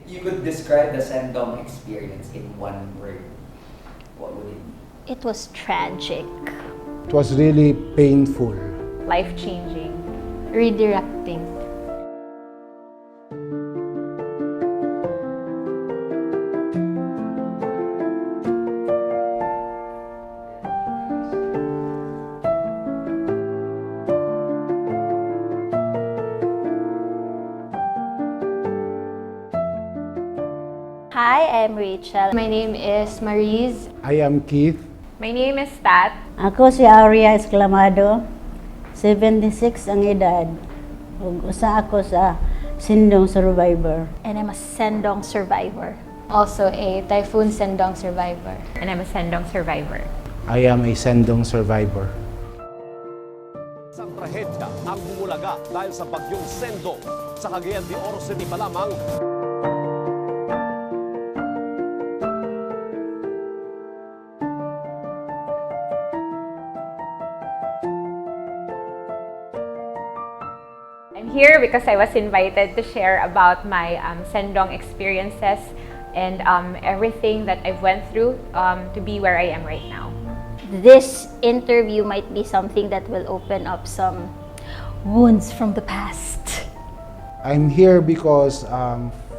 you could describe the Sendong experience in one word, what would it be? It was tragic. It was really painful. Life-changing. Redirecting. Hi, I'm Rachel. My name is Marise. I am Keith. My name is Tat. Ako si Aurea Esclamado, 76 ang edad. Ug usa ako sa Sendong survivor. And I'm a Sendong survivor. Also a Typhoon Sendong survivor. And I'm a Sendong survivor. I am a Sendong survivor. Isang trahedya ang bumulaga dahil sa bagyong Sendong sa Cagayan de Oro City pa lamang. I'm here because I was invited to share about my Sendong experiences and everything that I've went through to be where I am right now. This interview might be something that will open up some wounds from the past. I'm here because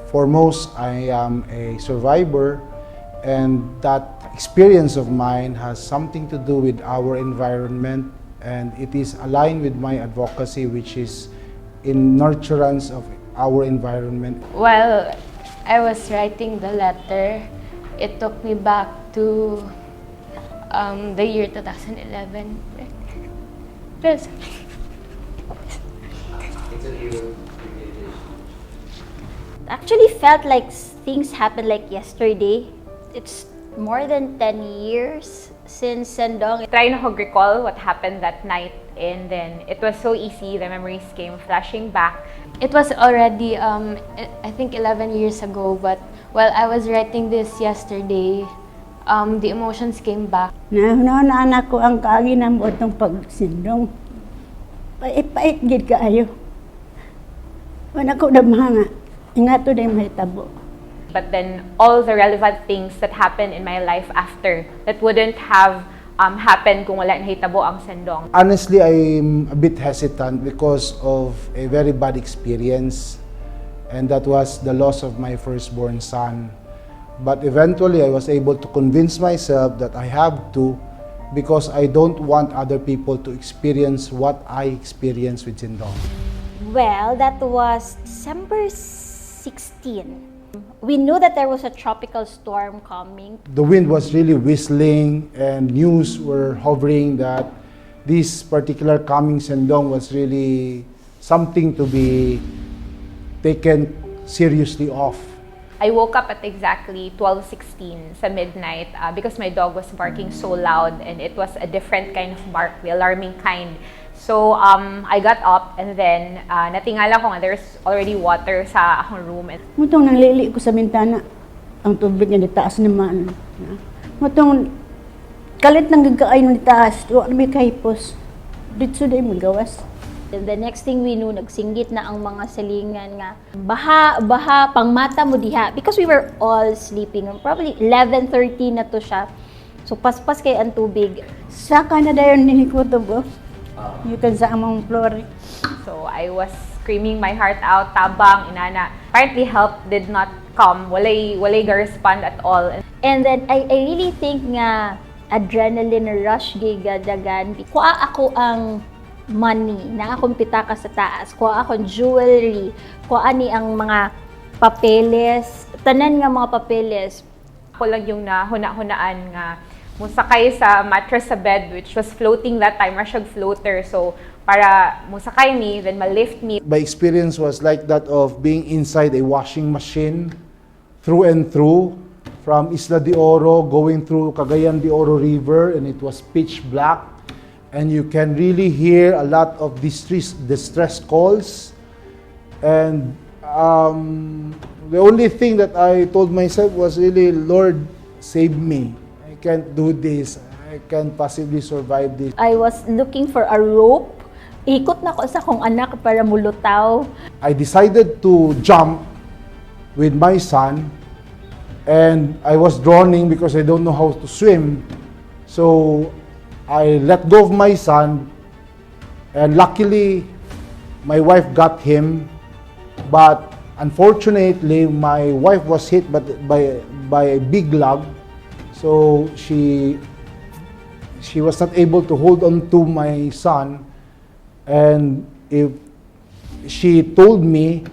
foremost I am a survivor, and that experience of mine has something to do with our environment, and it is aligned with my advocacy, which is in nurturance of our environment. While I was writing the letter, it took me back to the year 2011. Yes. Actually felt like things happened like yesterday. It's more than 10 years since Sendong. Try na recall what happened that night, and then it was so easy. The memories came flashing back. It was already, I think 11 years ago, but while I was writing this yesterday, the emotions came back. Na anak ko ang kaagi na mo itong pagsindong. Pait gid kaayo. Wala ko damhanga. Ingato na yung mahitabo. But then all the relevant things that happened in my life after that wouldn't have happened kung wala nahitabo ang Sendong. Honestly, I'm a bit hesitant because of a very bad experience, and that was the loss of my firstborn son. But eventually, I was able to convince myself that I have to, because I don't want other people to experience what I experienced with Sendong. Well, that was December 16. We knew that there was a tropical storm coming. The wind was really whistling, and news were hovering that this particular coming Sendong was really something to be taken seriously of. I woke up at exactly 12:16 sa midnight because my dog was barking so loud, and it was a different kind of bark, the alarming kind. So I got up, and then natingala ko nga there's already water sa akong room. Mutong nanglili ko sa bintana. Ang tubig nga ditaas naman. Mutong kalit nang gagkaay ng ditaas. Huwag na may kahipos. Dito day magawas. And the next thing we knew, nagsinggit na ang mga salingan nga, baha, pangmata mo diha. Because we were all sleeping. Probably 11:30 na to siya. So paspas kay ang tubig. Saka na dayon ninikutob ko. You can sa among floor. So I was screaming my heart out, tabang, inana. Apparently help did not come. Walay ga-respond at all. And then I really think nga adrenaline rush gigadagan. Kuha ako ang money na akong pitaka sa taas. Kuha akong jewelry. Kuha ni ang mga papeles. Tanan nga mga papeles. Ako lang yung nahuna-hunaan nga musakay sa mattress sa bed, which was floating that time, rasyag floater. So, para musakay me, then ma-lift me. My experience was like that of being inside a washing machine, through and through, from Isla de Oro, going through Cagayan de Oro River, and it was pitch black. And you can really hear a lot of distress calls. And the only thing that I told myself was really, Lord, save me. I can't do this. I can't possibly survive this. I was looking for a rope. Ikot na ko sa kong anak para mulutaw. I decided to jump with my son, and I was drowning because I don't know how to swim. So I let go of my son, and luckily my wife got him, but unfortunately my wife was hit by a big log, so she was not able to hold on to my son, and if she told me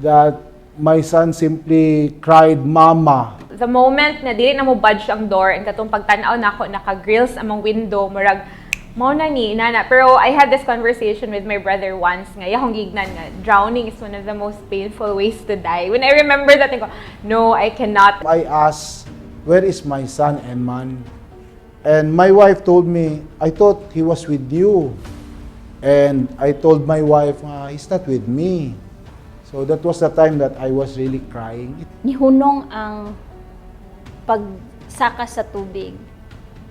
that my son simply cried, "Mama." The moment na dili na mo budge ang door and katong pagtan-aw nako naka-grills among window, murag mao na ni inana. Pero I had this conversation with my brother once nga yahong gignan nga drowning is one of the most painful ways to die. When I remember that, I go, no, I cannot. I asked, "Where is my son, Eman?" And my wife told me, "I thought he was with you." And I told my wife, "He's not with me." So that was the time that I was really crying. Nihunong ang pagsaka sa tubig,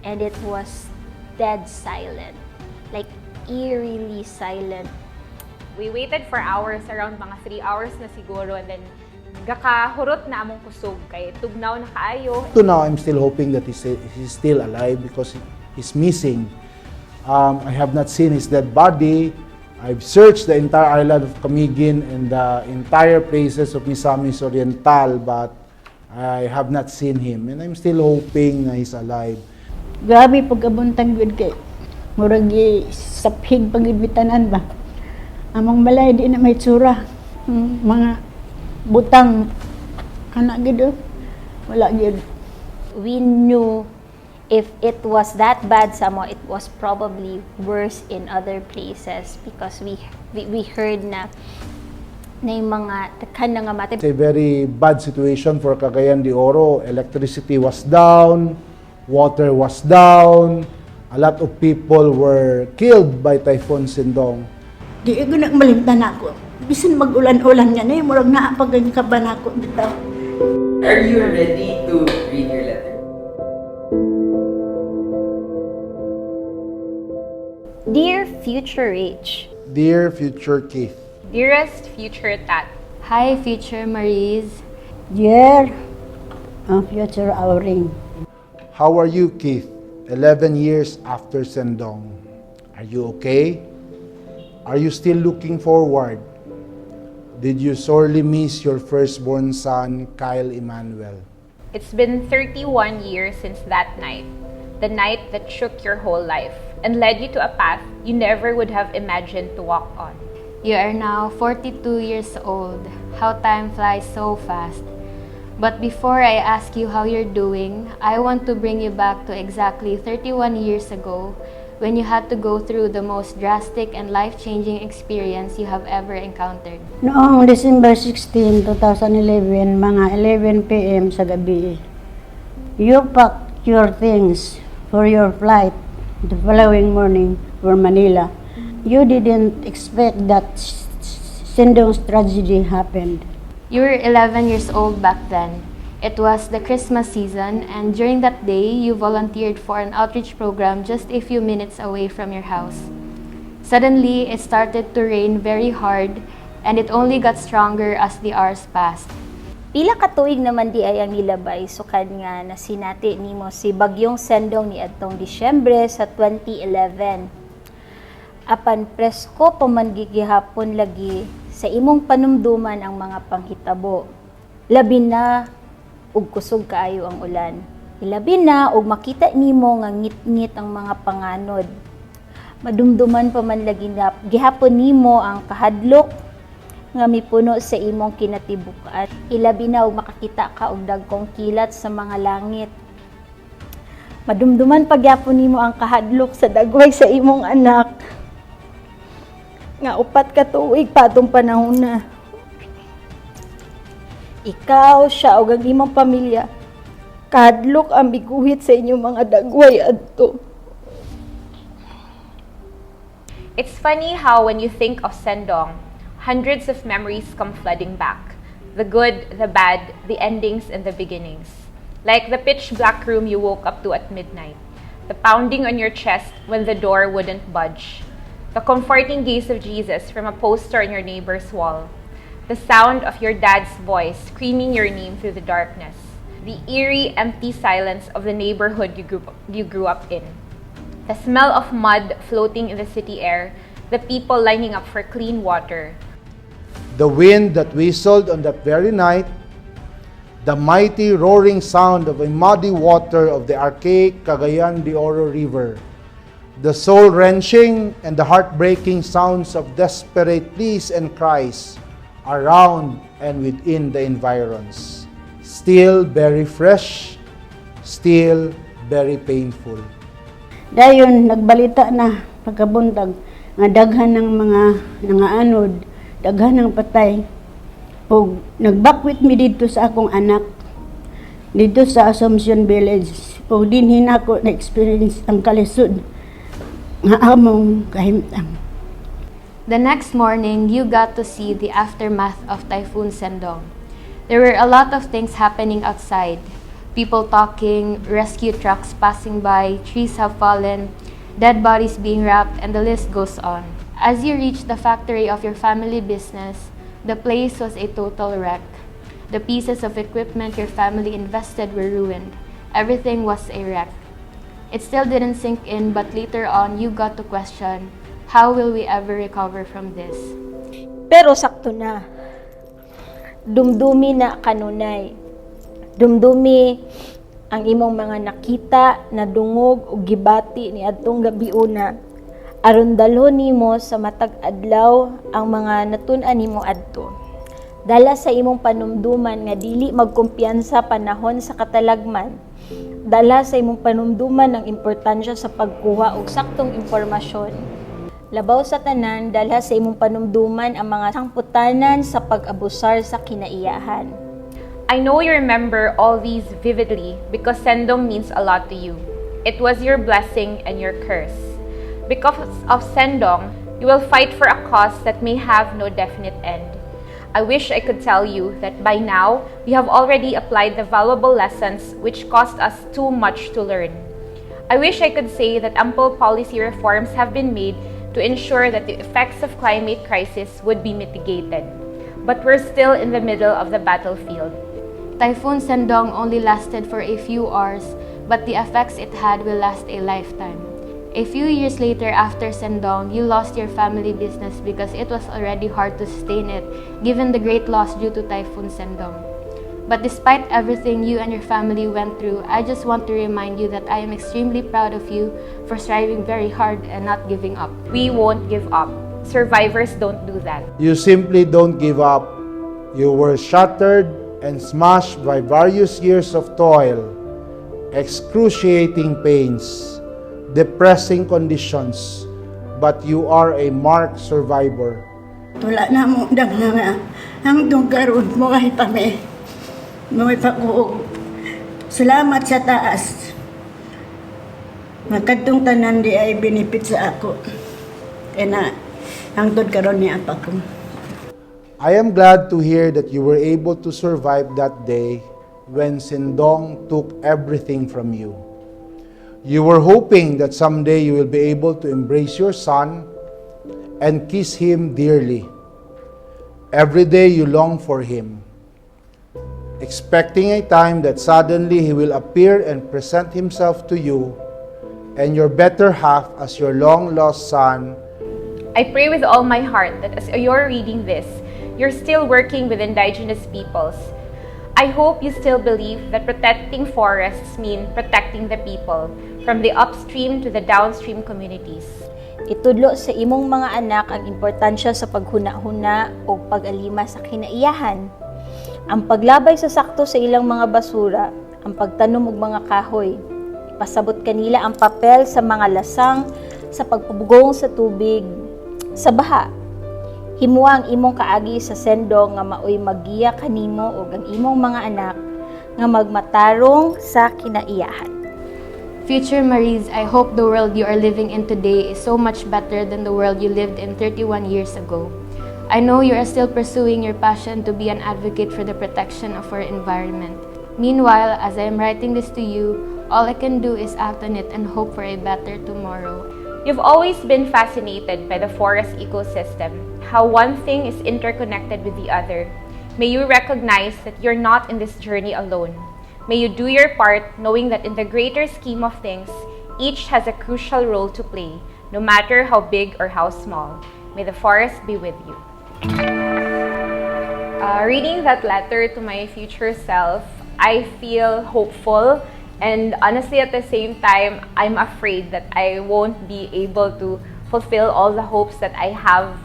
and it was dead silent, like eerily silent. We waited for hours, around mga 3 hours na siguro, and then gakahurot na among kusog kay tugnaw na kaayo. To now, I'm still hoping that he's still alive because he's missing. I have not seen his dead body. I've searched the entire island of Camiguin and the entire places of Misamis Oriental, but I have not seen him. And I'm still hoping na he's alive. Grabe pagkabuntang gud kay murag saphig pagibitanan ba. Among balay di na may tsura. Mga butang anak gid wala gid. We knew if it was that bad somewhere, it was probably worse in other places because we heard na yung mga takan na nga mati. It's a very bad situation for Cagayan de Oro. Electricity was down, water was down, a lot of people were killed by Typhoon Sendong. Di ko nagmalimtan ako. Bisan mag-ulan-ulan nga na murag naa pagkaban ako bitaw. Are you ready to read your letter? Dear future Rach, Dear future Keith, Dearest future Tat, Hi, future Maries. Dear ang future Auring. how are you, Keith? 11 years after Sendong. Are you okay? Are you still looking forward? Did you sorely miss your firstborn son, Kyle Emmanuel? it's been 31 years since that night, the night that shook your whole life and led you to a path you never would have imagined to walk on. You are now 42 years old. How time flies so fast. But before I ask you how you're doing, I want to bring you back to exactly 31 years ago when you had to go through the most drastic and life-changing experience you have ever encountered. Noong December 16, 2011, mga 11 p.m. sa gabi, you packed your things for your flight the following morning for Manila. You didn't expect that Sendong's tragedy happened. You were 11 years old back then. It was the Christmas season, and during that day, you volunteered for an outreach program just a few minutes away from your house. Suddenly, it started to rain very hard, and it only got stronger as the hours passed. pila ka tuig naman di ay ang nilabay sukad nga na sinati nimo si Bagyong Sendong ni adtong Disyembre sa 2011. Apan presko pa man gigihapon lagi sa imong panumduman ang mga panghitabo. Labi na ug kusog kaayo ang ulan. Ilabi na ug makita nimo nga ngit-ngit ang mga panganod. Madumduman pa man lagi na gihapon nimo ang kahadlok nga mipuno sa imong kinatibukan. Ilabi na ug makakita ka og dagkong kilat sa mga langit. Madumduman pagyapon nimo ang kahadlok sa dagway sa imong anak. Nga upat ka tuig pa atong panahon na. Ikaw, siya ug ang imong pamilya kahadlok ang biguhit sa inyong mga dagway adto. It's funny how when you think of Sendong, hundreds of memories come flooding back. The good, the bad, the endings, and the beginnings. Like the pitch black room you woke up to at midnight. The pounding on your chest when the door wouldn't budge. The comforting gaze of Jesus from a poster on your neighbor's wall. The sound of your dad's voice screaming your name through the darkness. The eerie, empty silence of the neighborhood you grew up in. The smell of mud floating in the city air. The people lining up for clean water. The wind that whistled on that very night. The mighty roaring sound of a muddy water of the archaic Cagayan de Oro River. The soul-wrenching and the heartbreaking sounds of desperate pleas and cries around and within the environs. Still very fresh, still very painful. Dayon, nagbalita na pagkabuntag nga daghan ng mga nangaanod, daghan ng patay. O nagbakwit mi dito sa akong anak, dito sa Assumption Village. O dinhin ako na-experience ang kalisod nga among kahimtang. The next morning, you got to see the aftermath of Typhoon Sendong. There were a lot of things happening outside. People talking, rescue trucks passing by, trees have fallen, dead bodies being wrapped, and the list goes on. As you reached the factory of your family business, the place was a total wreck. The pieces of equipment your family invested were ruined. Everything was a wreck. It still didn't sink in, but later on, you got to question, how will we ever recover from this? Pero sakto na. Dumdumi na kanunay. Dumdumi ang imong mga nakita na dungog o gibati ni adtong gabiuna. Aron dalhon nimo sa matag adlaw ang mga natun-an nimo adto. Dala sa imong panumduman nga dili magkumpiyansa panahon sa katalagman. Dala sa imong panumduman ang importansya sa pagkuha og saktong impormasyon. Labaw sa tanan, dala sa imong panumduman ang mga sangputanan sa pag-abusar sa kinaiyahan. I know you remember all these vividly because Sendong means a lot to you. It was your blessing and your curse. Because of Sendong, you will fight for a cause that may have no definite end. I wish I could tell you that by now, we have already applied the valuable lessons which cost us too much to learn. I wish I could say that ample policy reforms have been made to ensure that the effects of climate crisis would be mitigated. But we're still in the middle of the battlefield. Typhoon Sendong only lasted for a few hours, but the effects it had will last a lifetime. A few years later after Sendong, you lost your family business because it was already hard to sustain it, given the great loss due to Typhoon Sendong. But despite everything you and your family went through, I just want to remind you that I am extremely proud of you for striving very hard and not giving up. We won't give up. Survivors don't do that. You simply don't give up. You were shattered and smashed by various years of toil, excruciating pains, depressing conditions, but you are a marked survivor. Tula na mo nga hangtong karon mo ay pami. May pakuog. Salamat sa taas. Magkadtong tanan di ay benefit sa ako. Kaya na hangtod karon ni apa ko. I am glad to hear that you were able to survive that day when Sendong took everything from you. You were hoping that someday you will be able to embrace your son and kiss him dearly. Every day you long for him, expecting a time that suddenly he will appear and present himself to you and your better half as your long-lost son. I pray with all my heart that as you're reading this, you're still working with indigenous peoples. I hope you still believe that protecting forests mean protecting the people, from the upstream to the downstream communities. Itudlo sa imong mga anak ang importansya sa paghuna-huna o pag-alima sa kinaiyahan. Ang paglabay sa sakto sa ilang mga basura, ang pagtanom og mga kahoy. Ipasabot kanila ang papel sa mga lasang, sa pagpubugong sa tubig, sa baha. Himuha ang imong kaagi sa Sendong nga maoy magiya kanimo ug ang imong mga anak nga magmatarong sa kinaiyahan. Future Maries, I hope the world you are living in today is so much better than the world you lived in 31 years ago. I know you are still pursuing your passion to be an advocate for the protection of our environment. Meanwhile, as I am writing this to you, all I can do is act on it and hope for a better tomorrow. You've always been fascinated by the forest ecosystem, how one thing is interconnected with the other. May you recognize that you're not in this journey alone. May you do your part, knowing that in the greater scheme of things, each has a crucial role to play, no matter how big or how small. May the forest be with you. Reading that letter to my future self, I feel hopeful, and honestly at the same time, I'm afraid that I won't be able to fulfill all the hopes that I have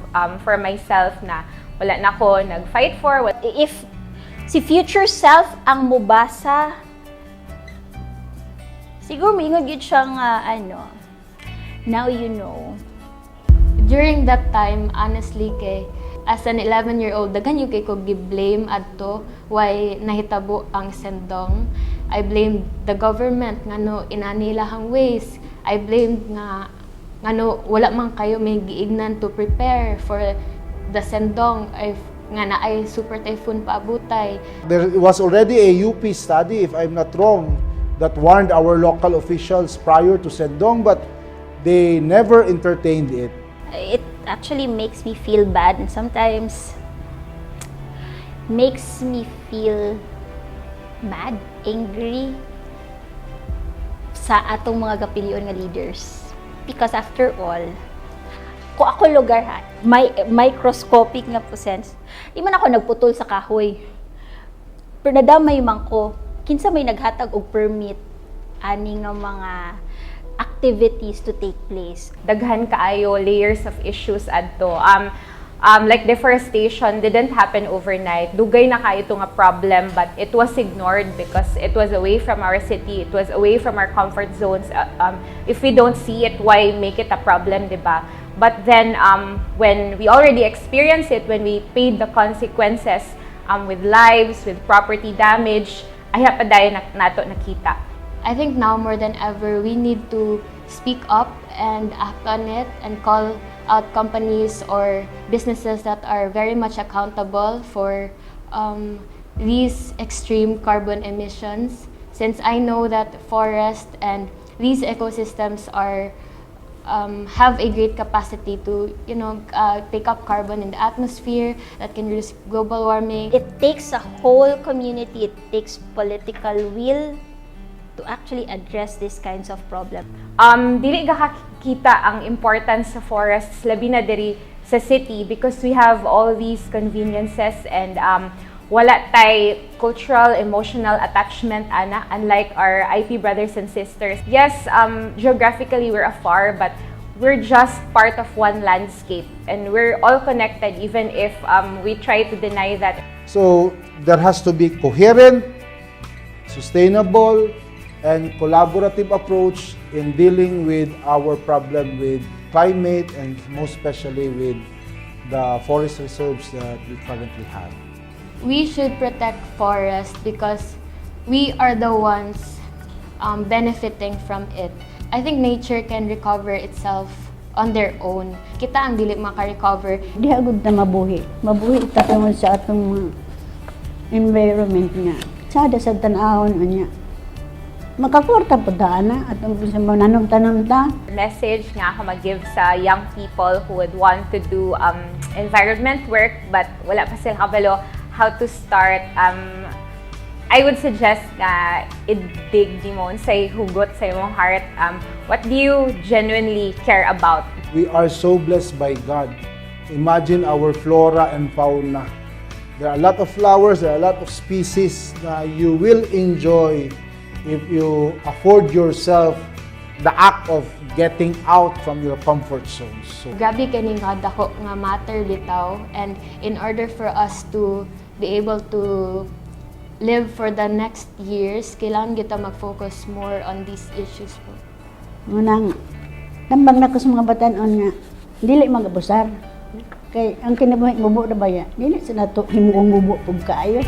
for myself na wala na ako nag-fight for. If si future self ang mubasa, siguro maingon yun siyang now you know. During that time, honestly, as an 11-year-old, dagan yung kay ko gi-blame adto why nahitabo ang Sendong. I blamed the government ngano inanilahang ways. I blamed nga ngano wala man kayo may giignan to prepare for the Sendong nga na ay super typhoon paabutay. There was already a UP study, if I'm not wrong, that warned our local officials prior to Sendong, but they never entertained it. It actually makes me feel bad and sometimes makes me feel mad, angry sa atong mga gapilion nga leaders. Because after all, kung ako lugar ha, may microscopic nga sense, di man ako nagputol sa kahoy. Pero nadamay man ko, kinsa may naghatag og permit ani nga mga activities to take place. Daghan kaayo layers of issues adto. Like deforestation didn't happen overnight. Dugay na kayo ito nga problem, but it was ignored because it was away from our city. It was away from our comfort zones. If we don't see it, why make it a problem, diba? But then, when we already experienced it, when we paid the consequences with lives, with property damage, ay padayon nato nakita. I think now more than ever, we need to speak up and act on it and call out companies or businesses that are very much accountable for these extreme carbon emissions. Since I know that forest and these ecosystems are have a great capacity to take up carbon in the atmosphere that can reduce global warming. It takes a whole community, it takes political will to actually address these kinds of problems. Dili kakita ang importance sa forests, labi na diri sa city, because we have all these conveniences and wala tay cultural, emotional attachment, ana, unlike our IP brothers and sisters. Yes, geographically we're afar, but we're just part of one landscape and we're all connected, even if we try to deny that. So there has to be coherent, sustainable, and collaborative approach in dealing with our problem with climate and most especially with the forest reserves that we currently have. We should protect forests because we are the ones benefiting from it. I think nature can recover itself on their own. Kita ang dili maka-recover. Di agud na mabuhi. Mabuhi ta tungod sa atong environment nga. Sada sa tan-awon anya. Makaporta po na atong sa mananong-tanom ta. Message nga ako mag-give sa young people who would want to do environment work but wala pa sila kabalo how to start. I would suggest na i-dig di mo say hugot sa imong heart. What do you genuinely care about? We are so blessed by God. Imagine our flora and fauna. There are a lot of flowers, there are a lot of species na you will enjoy if you afford yourself the act of getting out from your comfort zones. So, Grabe kini nga dako nga matter bitaw, and in order for us to be able to live for the next years, kailangan kita mag-focus more on these issues po. Munang tambang na ko sa mga batan-on nga dili magabusar. Kay ang kinabuhi mubo na baya. Dili sa nato himuong mubo pug kaayo.